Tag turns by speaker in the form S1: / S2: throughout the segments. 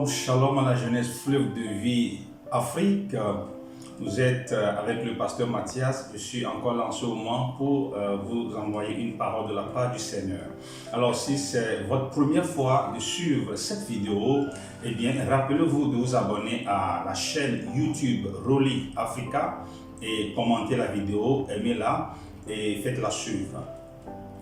S1: Shalom à la jeunesse Fleuve de Vie Afrique. Vous êtes avec le pasteur Mathias. Je suis encore là en ce moment pour vous envoyer une parole de la part du Seigneur. Alors, si c'est votre première fois de suivre cette vidéo, eh bien, rappelez-vous de vous abonner à la chaîne YouTube Roli Africa et commentez la vidéo, aimez-la et faites-la suivre.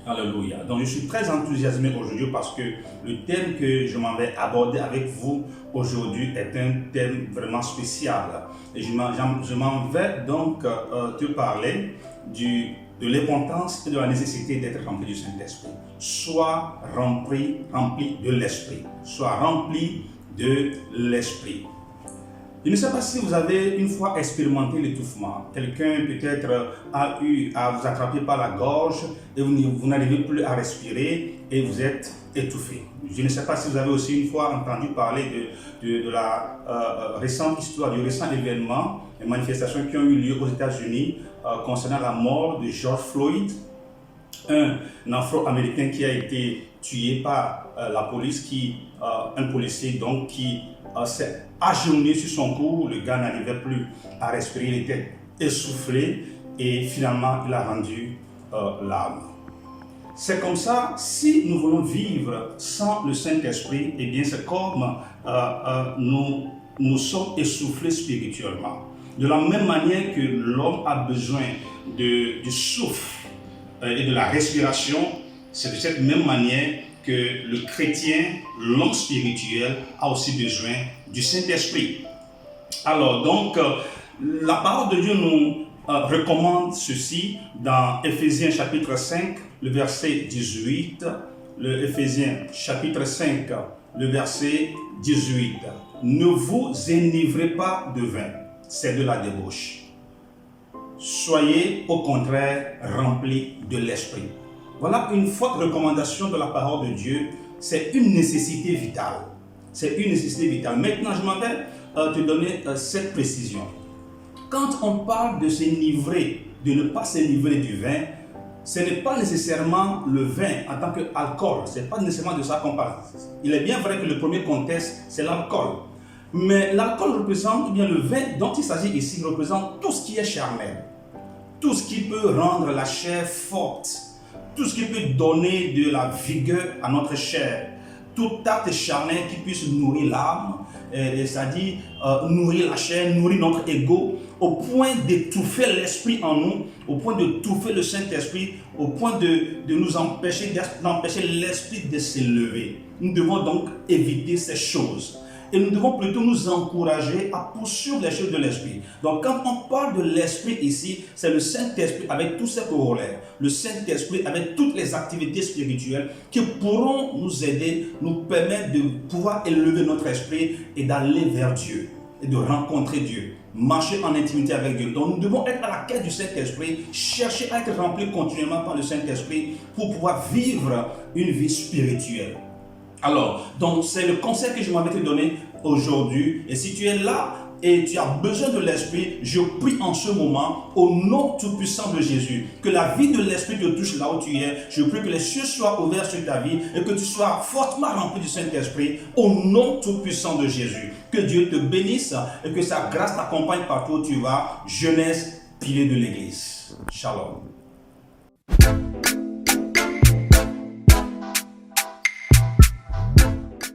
S1: Alléluia. Donc, je suis très enthousiasmé aujourd'hui parce que le thème que je m'en vais aborder avec vous aujourd'hui est un thème vraiment spécial. Et je m'en vais donc te parler de l'importance et de la nécessité d'être rempli du Saint-Esprit. Sois rempli de l'Esprit. Sois rempli de l'Esprit. Je ne sais pas si vous avez une fois expérimenté l'étouffement. Quelqu'un peut-être a eu à vous attraper par la gorge et vous n'arrivez plus à respirer et vous êtes étouffé. Je ne sais pas si vous avez aussi une fois entendu parler de la récente histoire, du récent événement, les manifestations qui ont eu lieu aux États-Unis concernant la mort de George Floyd, un Afro-Américain qui a été tué par la police, un policier donc qui s'est agenouillé sur son cou. Le gars n'arrivait plus à respirer, il était essoufflé et finalement il a rendu l'âme. C'est comme ça, si nous voulons vivre sans le Saint-Esprit, eh bien c'est comme nous sommes essoufflés spirituellement. De la même manière que l'homme a besoin du souffle et de la respiration, c'est de cette même manière que le chrétien, l'homme spirituel, a aussi besoin du Saint-Esprit. Alors donc, la parole de Dieu nous recommande ceci dans Éphésiens chapitre 5, le verset 18. Éphésiens chapitre 5, le verset 18. Ne vous enivrez pas de vin, c'est de la débauche. Soyez au contraire remplis de l'Esprit. Voilà une forte recommandation de la parole de Dieu. C'est une nécessité vitale. C'est une nécessité vitale. Maintenant, je m'en vais te donner cette précision. Quand on parle de s'enivrer, de ne pas s'enivrer du vin, ce n'est pas nécessairement le vin en tant qu'alcool. Ce n'est pas nécessairement de ça qu'on parle. Il est bien vrai que le premier contexte, c'est l'alcool. Mais l'alcool représente, bien le vin dont il s'agit ici, représente tout ce qui est charnel. Tout ce qui peut rendre la chair forte. Tout ce qui peut donner de la vigueur à notre chair, tout acte charnel qui puisse nourrir l'âme, c'est-à-dire nourrir la chair, nourrir notre ego, au point d'étouffer l'esprit en nous, au point d'étouffer le Saint-Esprit, au point de nous empêcher, d'empêcher l'esprit de s'élever. Nous devons donc éviter ces choses. Et nous devons plutôt nous encourager à poursuivre les choses de l'Esprit. Donc quand on parle de l'Esprit ici, c'est le Saint-Esprit avec tous ses corollaires. Le Saint-Esprit avec toutes les activités spirituelles qui pourront nous aider, nous permettre de pouvoir élever notre esprit et d'aller vers Dieu. Et de rencontrer Dieu. Marcher en intimité avec Dieu. Donc nous devons être à la quête du Saint-Esprit, chercher à être remplis continuellement par le Saint-Esprit pour pouvoir vivre une vie spirituelle. Alors, donc c'est le conseil que je m'avais te donner aujourd'hui. Et si tu es là et tu as besoin de l'Esprit, je prie en ce moment au nom tout-puissant de Jésus. Que la vie de l'Esprit te touche là où tu es. Je prie que les cieux soient ouverts sur ta vie et que tu sois fortement rempli du Saint-Esprit au nom tout-puissant de Jésus. Que Dieu te bénisse et que sa grâce t'accompagne partout où tu vas. Jeunesse, pilier de l'Église. Shalom.